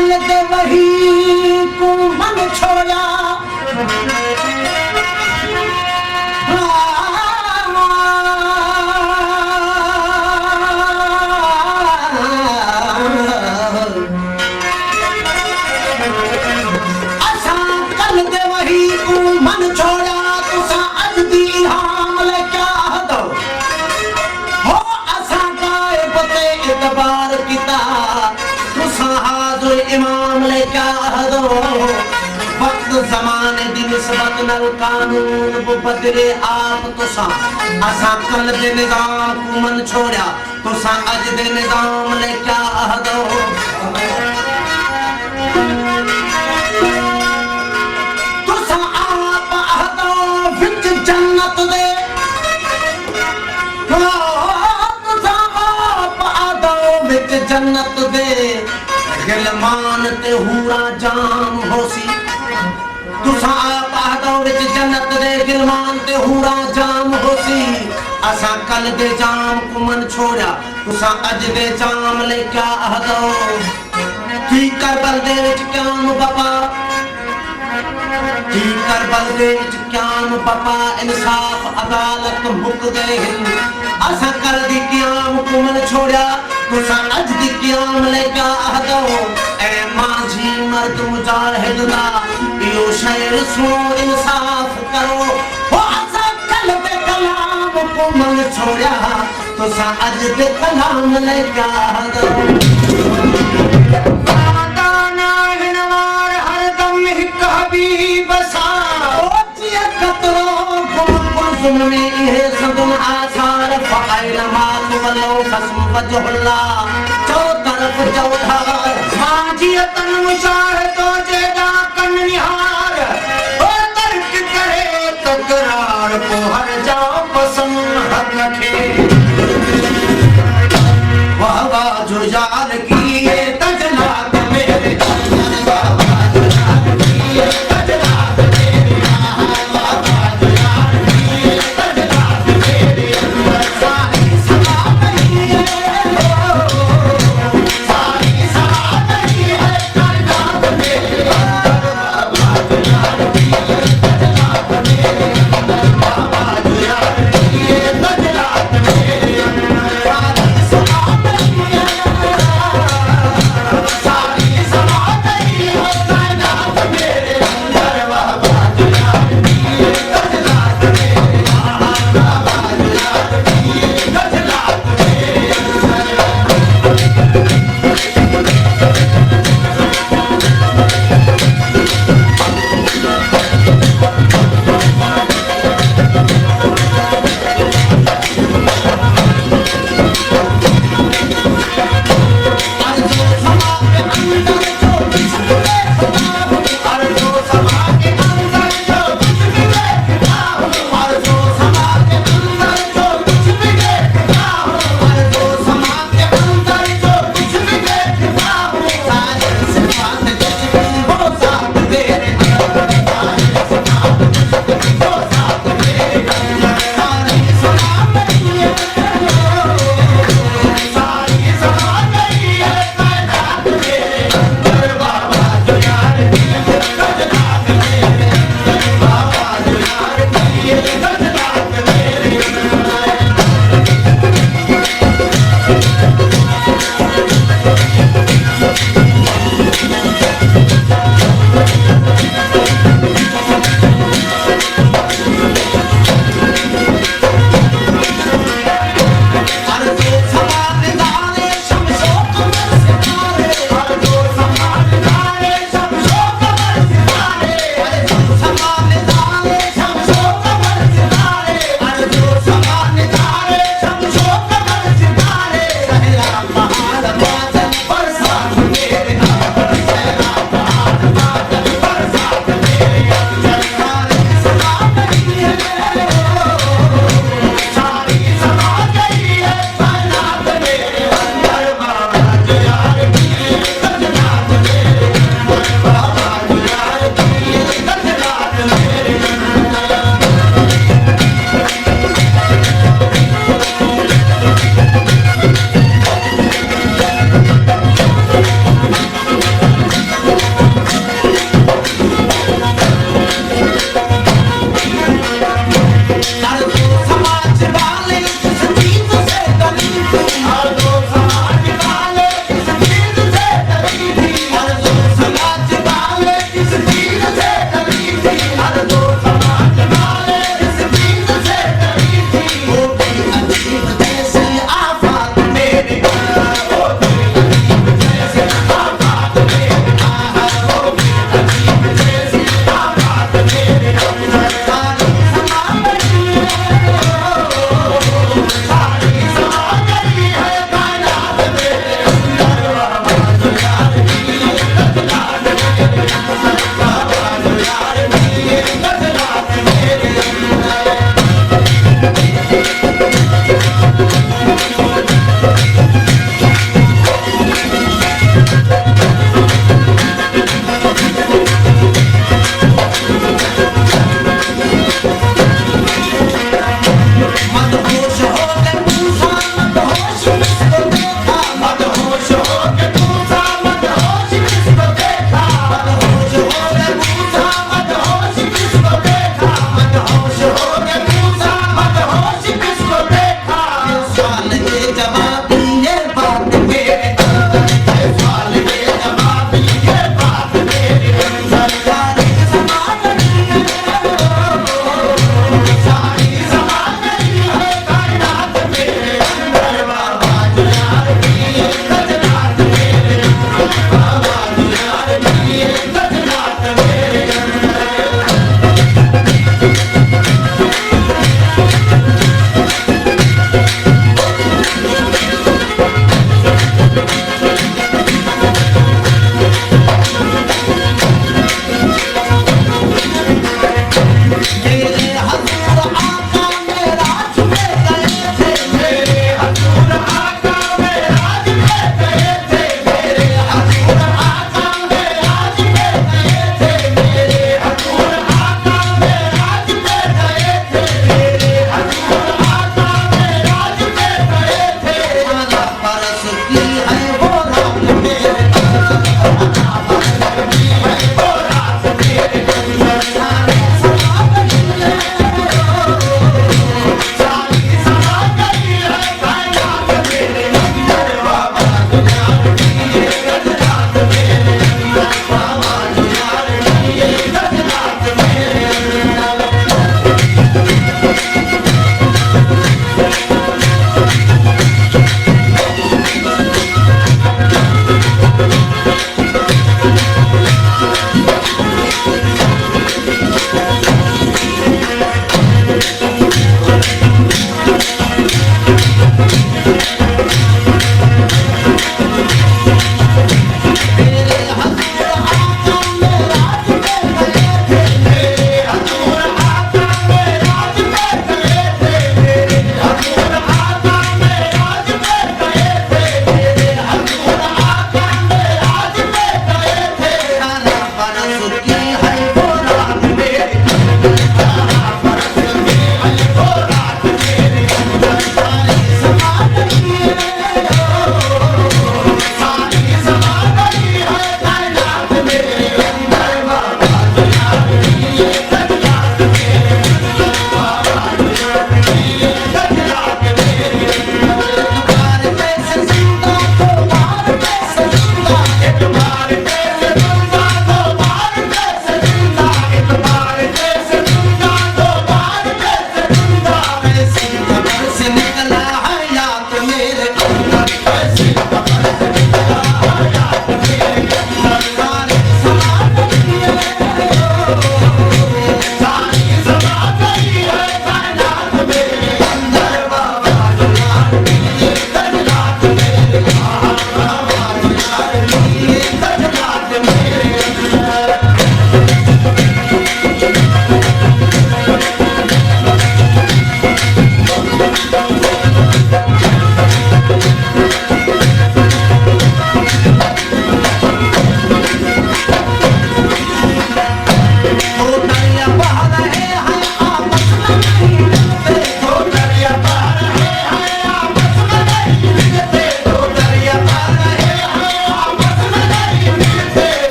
कल दे वही को मन छोड़ा इमाम ले क्या दो वक्त जमाने दी निस्बत नल कानून वो बदले आप तुसा असा कल दे निजाम को मन छोड़ा तुसा अज दे निजाम ले क्या दो तुसा आप आहदो विच जन्नत दे तुसा आप आहदो विच जन्नत दे गिलमान ते हूरा जाम होसी तुसा आप आहदो विच जन्नत दे गिलमान ते हूरा जाम होसी असा कल दे जाम को मन छोड़ा तुसा अज दे जाम ले क्या आहदो की करबल दे विच क्याम बाबा की करबल दे विच क्याम बाबा इंसाफ अदालत मुक गए असा कल दी क्याम को मन छोड़ा तुसा अज दी क्याम ले क्या आहदो ए मांझी मर्द मुजाहिद दा यो शेर सुनो इंसाफ करो हो असा कल दे कलाम को मन छोड़ा तुसा अज दे कलाम ले क्या आहदो सादाना हिनवार हरदम हिक हबीब सा ओ जिया कतरो गुम में ये सदुन आसार फाइल मात वलो खस्म वजहुल्ला चौ तरफ चौधार माजियतन मुशाहिदो जेदा कन निहार ओ तर्क करे तकरार को हर जाओ पसंद हक रखे वाह वाह जो या